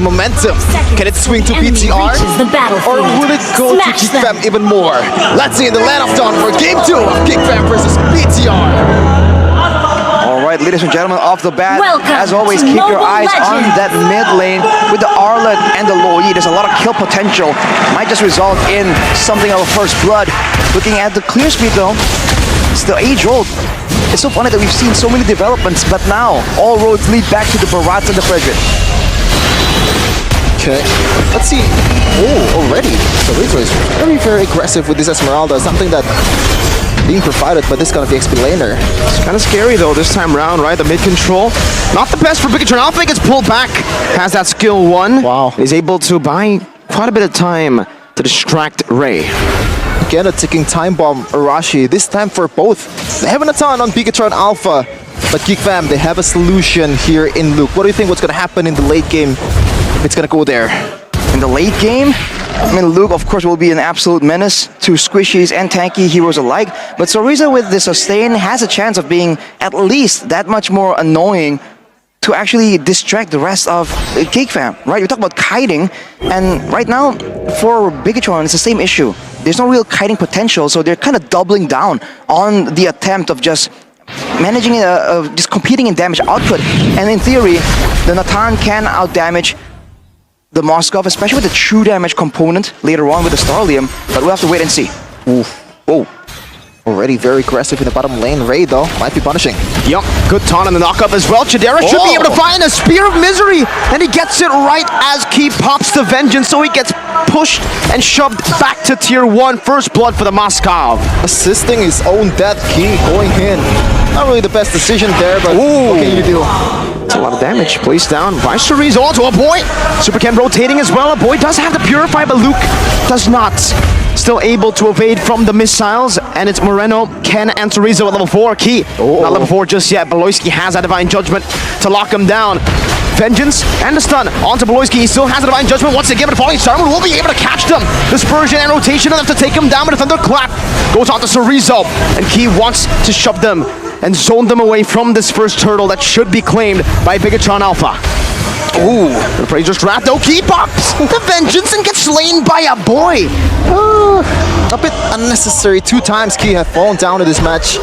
momentum. Can it swing to PTR? Or will it go to Geek Fam even more? Let's see in the Land of Dawn for Game 2 of Geek Fam versus PTR. Alright, ladies and gentlemen, off the bat, as always, keep your eyes on that mid lane with the Arlet and the Loyi. There's a lot of kill potential. Might just result in something of a first blood. Looking at the clear speed though, still age-old. It's so funny that we've seen so many developments, but now all roads lead back to the Barats and the Frederick. Okay, let's see. Oh, already. So Rizzo is very aggressive with this Esmeralda, something that being provided by this kind of XP laner. It's kind of scary though this time around, right? The mid control, not the best for Bigatron. Alpha gets pulled back, has that skill 1. Wow. Is able to buy quite a bit of time to distract Ray. Again, a ticking time bomb, Arashi. This time for both. They have an ton on Bigatron Alpha. But Geek Fam, they have a solution here in Luke. What do you think what's going to happen in the late game if it's going to go there? In the late game, I mean, Luke, of course, will be an absolute menace to squishies and tanky heroes alike. But Soriza with the sustain has a chance of being at least that much more annoying to actually distract the rest of Geek Fam, right? You talk about kiting, and right now, for Bigatron, it's the same issue. There's no real kiting potential, so they're kind of doubling down on the attempt of just managing, just competing in damage output. And in theory, the Natan can outdamage the Moskov, especially with the true damage component later on with the Starlium, but we'll have to wait and see. Oof. Oh. Already very aggressive in the bottom lane. Ray, though, might be punishing. Yup, good taunt on the knockup as well. Chidera should be able to find a Spear of Misery, and he gets it right as Key pops the Vengeance, so he gets pushed and shoved back to tier 1. First blood for the Moskov. Assisting his own death, Key going in. Not really the best decision there, but what can you do? It's a lot of damage. Placed down by Cerise onto a boy. Super Chem rotating as well. A boy does have the Purify, but Luke does not. Still able to evade from the missiles, and it's Moreno, Ken, and Rizzo at level 4. Key, not level 4 just yet. Beloyski has that Divine Judgment to lock him down. Vengeance and the stun onto Beloyski. He still has a Divine Judgment. Once again, but Falling Star will be able to catch them. Dispersion and rotation enough to take him down, but a Thunderclap goes on to Cerezo, and Key wants to shove them and zone them away from this first turtle that should be claimed by Bigatron Alpha. Ooh, the Appraiser's Wrath though, Key pops the Vengeance and gets slain by a boy. A bit unnecessary. 2 times Key have fallen down in this match.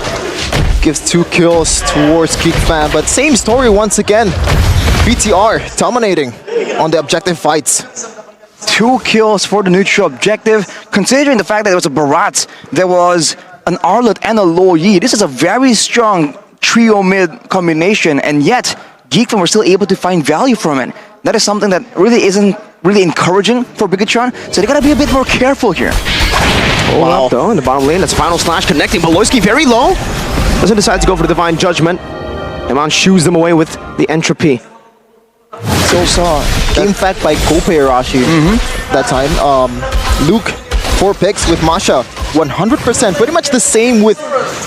Gives 2 kills towards Geek Fam, but same story once again. BTR dominating on the objective fights. 2 kills for the neutral objective, considering the fact that there was a Barat, there was an Arlet and a Loyi. This is a very strong trio mid combination, and yet Geek Fam were still able to find value from it. That is something that really isn't really encouraging for Bigatron, so they gotta be a bit more careful here. Wow. Though in the bottom lane, that's Final Slash connecting. Beloyski very low. Doesn't decide to go for the Divine Judgment. Eman shoos them away with the Entropy. So saw game fact by Gope Arashi that time. Luke 4 picks with Masha 100%, pretty much the same with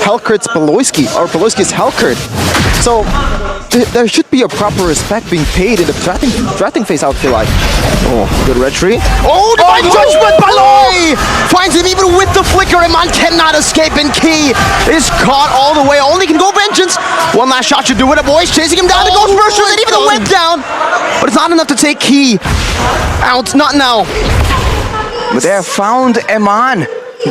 Helkurt's Beloyski, or Beloyski's Helkurt. So there should be a proper respect being paid in the drafting phase, I would feel like. Oh, good retreat. Oh, Divine Judgment! Beloy finds him even with the flicker, and man cannot escape, and Key is caught all the way. Only can go Vengeance. One last shot should do it. A boy's chasing him down. The Ghost Bursters and even the whip down. But it's not enough to take Key out. Not now. But they have found Eman.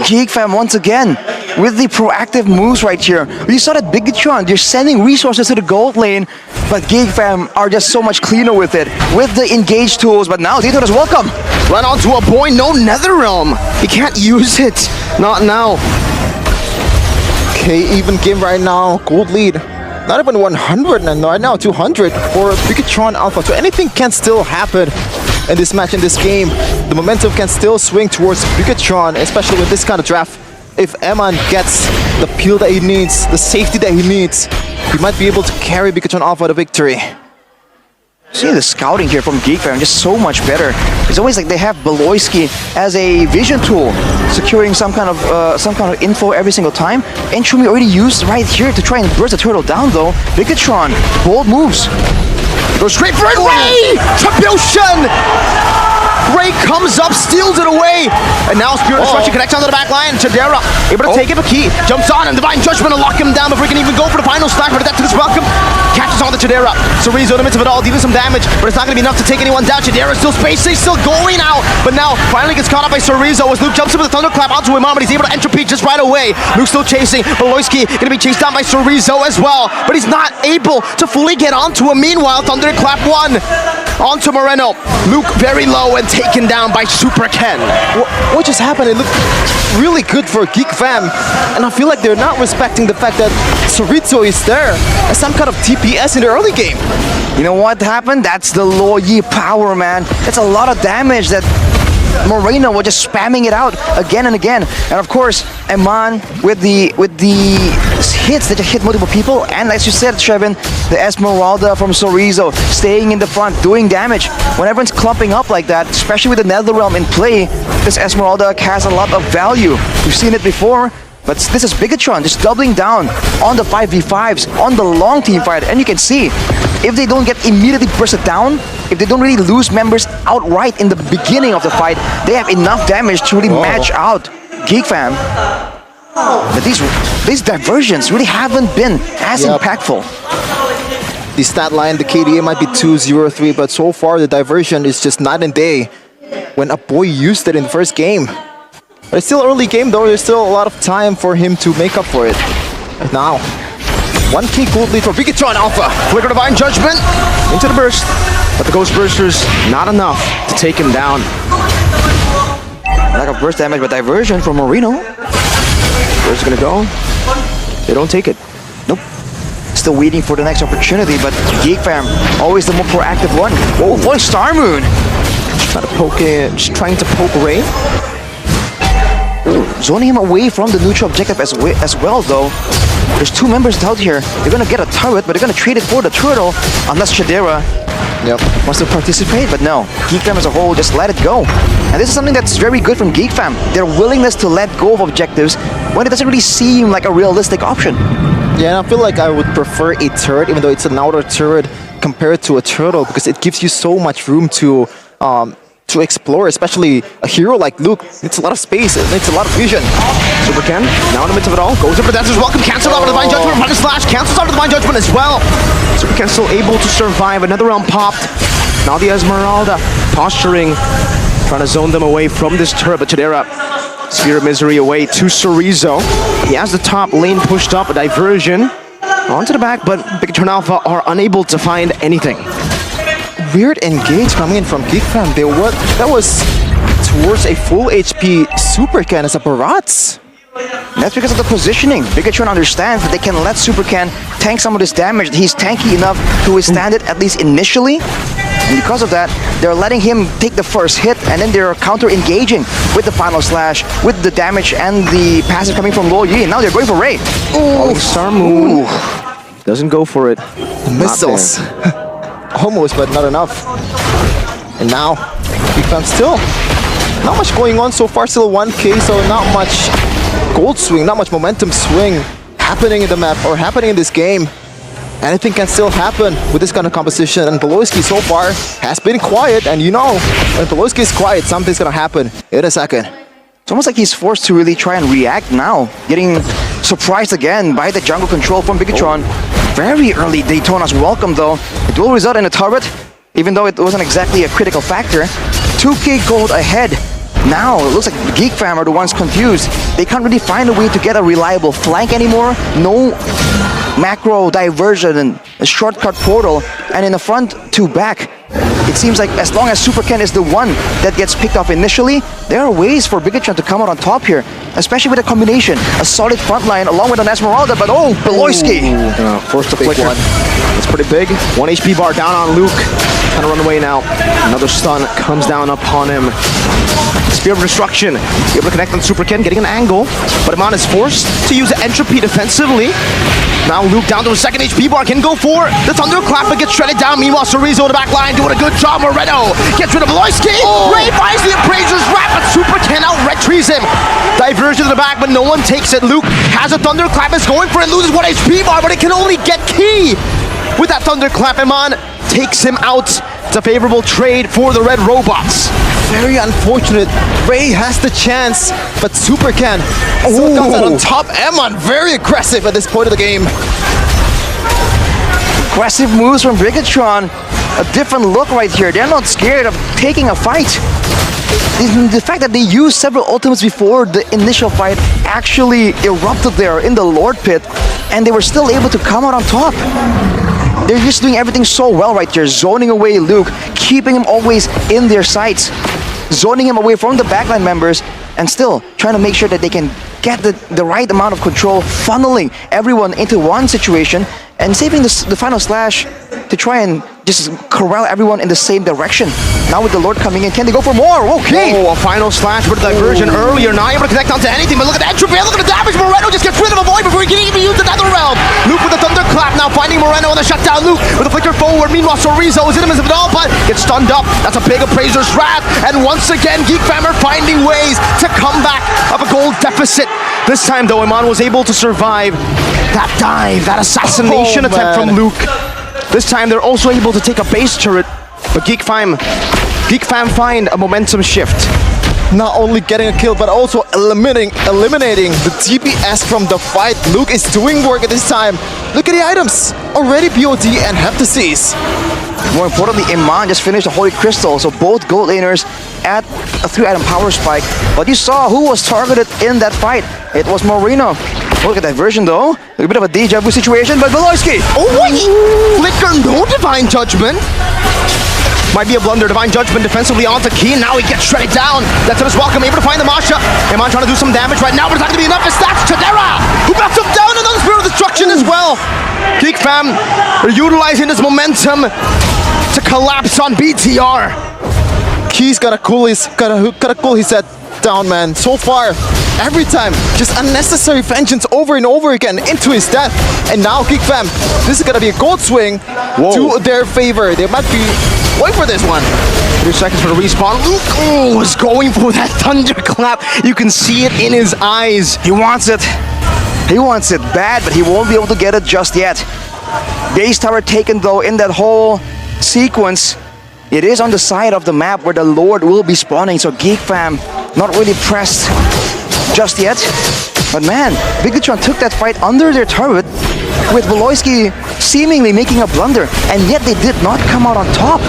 Geek Fam once again with the proactive moves right here. You saw that Bigatron, they're sending resources to the gold lane, but Geek Fam are just so much cleaner with it, with the engage tools. But now Dayton is welcome. Run onto a boy, no Nether Realm. He can't use it. Not now. Okay, even game right now, gold lead. Not even 100, and right now 200 for Bigatron Alpha. So anything can still happen in this match, in this game. The momentum can still swing towards Bigatron, especially with this kind of draft. If Eman gets the peel that he needs, the safety that he needs, he might be able to carry Bigatron Alpha to victory. See the scouting here from Geek Fam, just so much better. It's always like they have Beloyski as a vision tool, securing some kind of info every single time. Entrumi already used right here to try and burst the turtle down though. Bigatron, bold moves. Goes straight for it, Ray! Tribulation! Ray comes up, steals it away. And now Spirit Destruction connects onto the back line. Chadera able to take it, but Key jumps on and Divine Judgment to lock him down before he can even go for the final slash. But that to this welcome. Catches on the Chadera. Cerezo in the midst of it all, dealing some damage, but it's not going to be enough to take anyone down. Chadera still spacing, still going out. But now finally gets caught up by Cerezo as Luke jumps in with a thunderclap onto him on, but he's able to entropy just right away. Luke still chasing. Beloyski going to be chased down by Cerezo as well, but he's not able to fully get onto him. Meanwhile, thunderclap one onto Moreno. Luke very low and taken down by Super Ken. What just happened? It looked really good for Geek Fam, and I feel like they're not respecting the fact that Cerezo is there as some kind of TPS in the early game. You know what happened? That's the Lo Yi power, man. It's a lot of damage that Moreno was just spamming it out again and again. And of course, Eman with the hits that just hit multiple people. And as you said, Trevin, the Esmeralda from Cerezo staying in the front, doing damage. When everyone's clumping up like that, especially with the Netherrealm in play, this Esmeralda has a lot of value. We've seen it before. But this is Bigatron just doubling down on the 5v5s, on the long team fight. And you can see, if they don't get immediately bursted down, if they don't really lose members outright in the beginning of the fight, they have enough damage to really match out Geek Fam. But these diversions really haven't been as impactful. The stat line, the KDA might be 2-0-3, but so far the diversion is just night and day when a boy used it in the first game. But it's still early game though, there's still a lot of time for him to make up for it. Right now, 1K gold lead for Bigatron Alpha. Flicker Divine Judgment into the burst, but the Ghost Bursters not enough to take him down. Lack of burst damage, but diversion from Moreno. Where's it gonna go? They don't take it. Nope. Still waiting for the next opportunity, but Geek Fam, always the more proactive one. Oh, voice Star Moon! Trying to poke it, just trying to poke Ray. Ooh, zoning him away from the neutral objective as well, though. There's two members out here. They're gonna get a turret, but they're gonna trade it for the turtle, unless Chadera wants to participate. But no, Geek Fam as a whole just let it go. And this is something that's very good from Geek Fam. Their willingness to let go of objectives when it doesn't really seem like a realistic option. Yeah, and I feel like I would prefer a turret, even though it's an outer turret, compared to a turtle, because it gives you so much room to explore, especially a hero like Luke. It's a lot of space, it's a lot of vision. Super Ken, now in the midst of it all, goes in for Dancer's Welcome, cancels out with Divine Judgment, Punish Slash, cancels out with Divine Judgment as well. Super Ken still able to survive, another round popped. Now the Esmeralda posturing, trying to zone them away from this turret, but Chadera, Sphere of Misery away to Cerezo. He has the top lane pushed up, a diversion onto the back, but Bigatron Alpha are unable to find anything. Weird engage coming in from Geek Fam. That was towards a full HP Super Ken as a Barats. That's because of the positioning. Bigatron understands that they can let Super Ken tank some of this damage. He's tanky enough to withstand it, at least initially. And because of that, they're letting him take the first hit, and then they're counter-engaging with the final slash, with the damage and the passive coming from Lo Yi. And now they're going for Ray. Ooh, Star Moon doesn't go for it. Missiles. Almost, but not enough. And now, Geek Fam still not much going on so far. Still 1K, so not much gold swing, not much momentum swing happening in the map or happening in this game. Anything can still happen with this kind of composition. And Beloyski so far has been quiet. And you know, when Beloyski is quiet, something's gonna happen in a second. It's almost like he's forced to really try and react now. Getting surprised again by the jungle control from Bigatron. Very early Daytona's welcome though. It will result in a turret, even though it wasn't exactly a critical factor. 2K gold ahead. Now it looks like Geek Fam are the ones confused. They can't really find a way to get a reliable flank anymore. No macro diversion and a shortcut portal. And in the front to back, it seems like as long as Super Ken is the one that gets picked off initially, there are ways for Bigatron to come out on top here, especially with a combination, a solid front line along with an Esmeralda, but oh, Beloyski! Forced to flicker. It's pretty big. 1 HP bar down on Luke. Trying to run away now. Another stun comes down upon him. Spear of Destruction. Able to connect on Super Ken, getting an angle, but Iman is forced to use Entropy defensively. Now Luke down to a second HP bar, can go for the Thunderclap, but gets shredded down. Meanwhile, Cerezo in the back line doing a good job. Moreno gets rid of Beloyski. Ray finds the Appraiser's wrap, but Super Ken out retrieves him. Diversion to the back, but no one takes it. Luke has a Thunderclap, is going for it, loses 1 HP bar, but it can only get Key. With that Thunderclap, Iman takes him out. It's a favorable trade for the Red Robots. very unfortunate. Ray has the chance, but Super can still comes out on top. Emon very aggressive at this point of the game. Aggressive moves from Bigatron. A different look right here. They're not scared of taking a fight. The fact that they used several ultimates before the initial fight actually erupted there in the Lord Pit, and they were still able to come out on top. They're just doing everything so well right here, zoning away Luke, keeping him always in their sights, zoning him away from the backline members, and still trying to make sure that they can get the right amount of control, funneling everyone into one situation and saving the final slash to try and just corral everyone in the same direction. Now with the Lord coming in, can they go for more? Okay. Oh, a final slash with a diversion earlier. Not able to connect onto anything, but look at that entropy. Look at the damage. Moreno just gets rid of a void before he can even use the Nether Realm. Luke with the thunderclap now finding Moreno on the shutdown. Luke with a flicker forward. Meanwhile, Chorizo is in him as of it all, but gets stunned up. That's a big appraiser's wrath. And once again, Geek Fam are finding ways to come back of a gold deficit. This time, though, Iman was able to survive that dive, that assassination attempt from Luke. This time, they're also able to take a base turret, but Geek Fam find a momentum shift. Not only getting a kill, but also eliminating the DPS from the fight. Luke is doing work at this time. Look at the items. Already BOD and Heptases. More importantly, Iman just finished the Holy Crystal, so both gold laners at a 3-item power spike. But you saw who was targeted in that fight. It was Moreno. Look at that version though. A bit of a deja vu situation, but Veloisky. Oh, wait! Flicker, no Divine Judgment. Might be a blunder. Divine Judgment defensively onto Key. Now he gets shredded down. That's his welcome. Able to find the Masha. Iman trying to do some damage right now, but it's not going to be enough. It's that's Chadera, who backs him down. Another Spirit of Destruction as well. Geek Fam are utilizing this momentum to collapse on BTR. Key's gotta cool his head down, man. So far, every time, just unnecessary vengeance over and over again into his death. And now Geek Fam, this is gonna be a gold swing to their favor. They might be wait for this one. 3 seconds for the respawn. Luke is going for that thunderclap. You can see it in his eyes. He wants it. He wants it bad, but he won't be able to get it just yet. Base tower taken though in that whole sequence. It is on the side of the map where the Lord will be spawning, so Geek Fam not really pressed just yet. But man, Bigatron took that fight under their turret with Veloisky seemingly making a blunder, and yet they did not come out on top.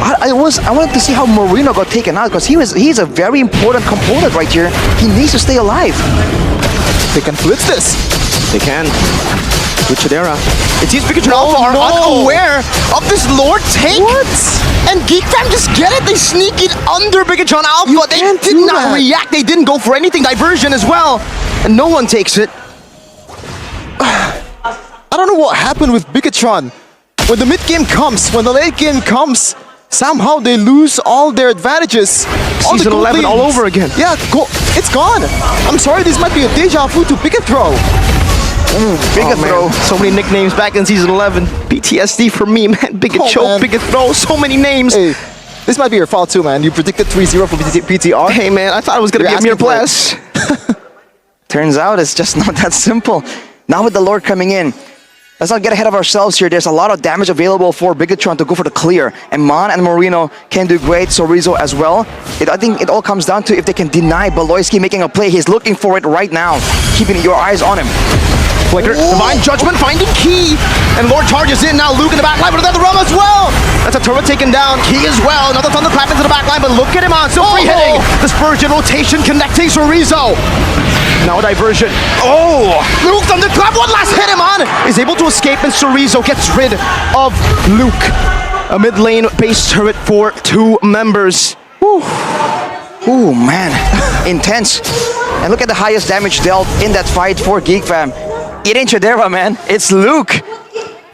I wanted to see how Moreno got taken out, because he's a very important component right here. He needs to stay alive. They can blitz this. They can. With Chadera. It seems Bigatron Alpha are unaware of this Lord take. What? And Geek Fam just get it. They sneak it under Bigatron Alpha. They did not react. They didn't go for anything. Diversion as well. And no one takes it. I don't know what happened with Bigatron. When the mid game comes, when the late game comes, somehow they lose all their advantages. Season 11 all over again. Yeah, it's gone. I'm sorry, this might be a deja vu to Bigathrow. Bigathrow. So many nicknames back in Season 11. PTSD for me, man. Bigachoke, Bigathrow, so many names. Hey, this might be your fault too, man. You predicted 3-0 for PTR. Hey, man, I thought it was going to give me a bless. Turns out it's just not that simple. Now with the Lord coming in, let's not get ahead of ourselves here. There's a lot of damage available for Bigatron to go for the clear. And Mon and Moreno can do great, Chorizo as well. I think it all comes down to if they can deny Veloisky making a play. He's looking for it right now, keeping your eyes on him. Flicker, Divine Judgment finding Key. And Lord charges in now. Luke in the back line with another realm as well. That's a turret taken down. Key as well. Another thunderclap into the back line, but look at him on. Still free hitting. Dispersion rotation connecting Chorizo. Now a diversion. Oh! Luke thunderclap. One last hit him on. Is able to escape, and Chorizo gets rid of Luke. A mid lane base turret for 2 members. Whew. Ooh, man. Intense. And look at the highest damage dealt in that fight for Geek Fam. It ain't Chadera, man. It's Luke.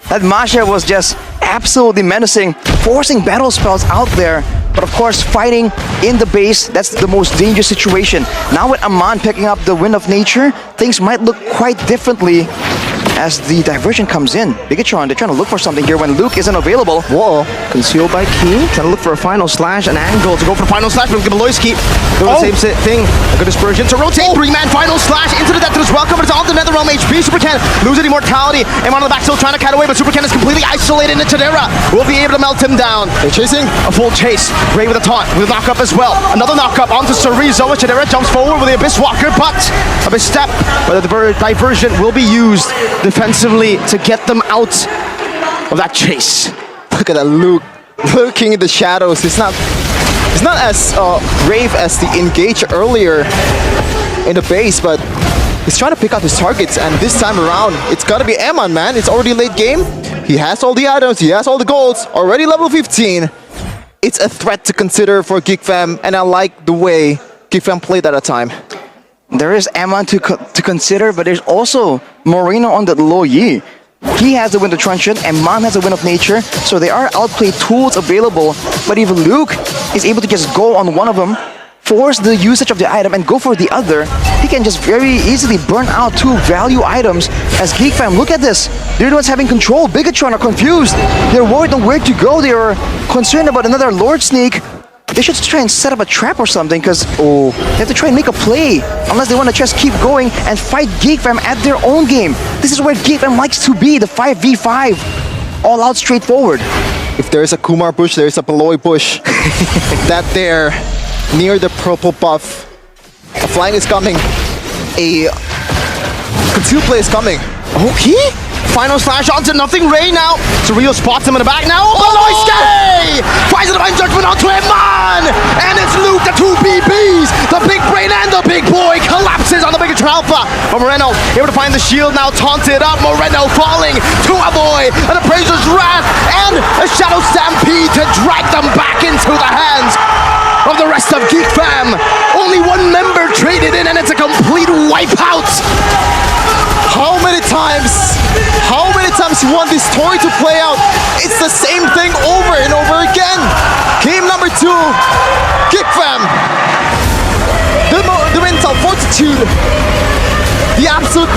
That Masha was just absolutely menacing, forcing battle spells out there. But of course, fighting in the base, that's the most dangerous situation. Now with Aman picking up the Wind of Nature, things might look quite differently as the diversion comes in. Bigatron, they're trying to look for something here when Luke isn't available. Whoa. Concealed by Key. Trying to look for a final slash, an angle to go for the final slash from Gibaloyski. Doing the same thing. A good dispersion to rotate. Three-man final slash into the depth of his welcome. It's on the NetherRealm HP. Super Ken losing immortality. And on the back still trying to cat away, but Super Ken is completely isolated. And Chidera will be able to melt him down. They're chasing. A full chase. Ray with a taunt, with a knock-up as well. Another knock-up onto Cerezo. Chidera jumps forward with the Abyss Walker, but a misstep. But the diversion will be used defensively to get them out of that chase. Look at that Luke lurking in the shadows. He's not as brave as the engage earlier in the base, but he's trying to pick out his targets, and this time around, it's gotta be Eman, man. It's already late game. He has all the items, he has all the golds, already level 15. It's a threat to consider for Geek Fam, and I like the way Geek Fam played at a time. There is Eman to consider, but there's also Moreno on the low Yi. He has the Wind of Truncheon, and Man has the Wind of Nature, so there are outplay tools available. But if Luke is able to just go on one of them, force the usage of the item, and go for the other, he can just very easily burn out two value items. As Geek Fam, look at this. They're the ones having control. Bigatron are confused. They're worried on where to go. They are concerned about another Lord Sneak. They should try and set up a trap or something, because they have to try and make a play unless they want to just keep going and fight Geek Fam at their own game. This is where Geek Fam likes to be, the 5v5. All out straightforward. If there's a Kumar bush, there's a Beloy bush. That there, near the purple buff. A flying is coming. A concealed play is coming. Okay. Final slash onto nothing. Ray now. Surreal spots him in the back now. Beloyski finds the divine judgment onto Eman. And it's Luke, the two BBs. The big brain and the big boy collapses on the Bigatron Alpha. But Moreno able to find the shield now, taunted up. Moreno falling to avoid an Appraiser's Wrath and a Shadow Stampede to drag them back into the hands of the rest of Geek Fam. Only one member traded in, and it's a complete wipeout. How many times you want this story to play out? It's the same thing over and over again. Game number 2, Geek Fam. The mental fortitude, the absolute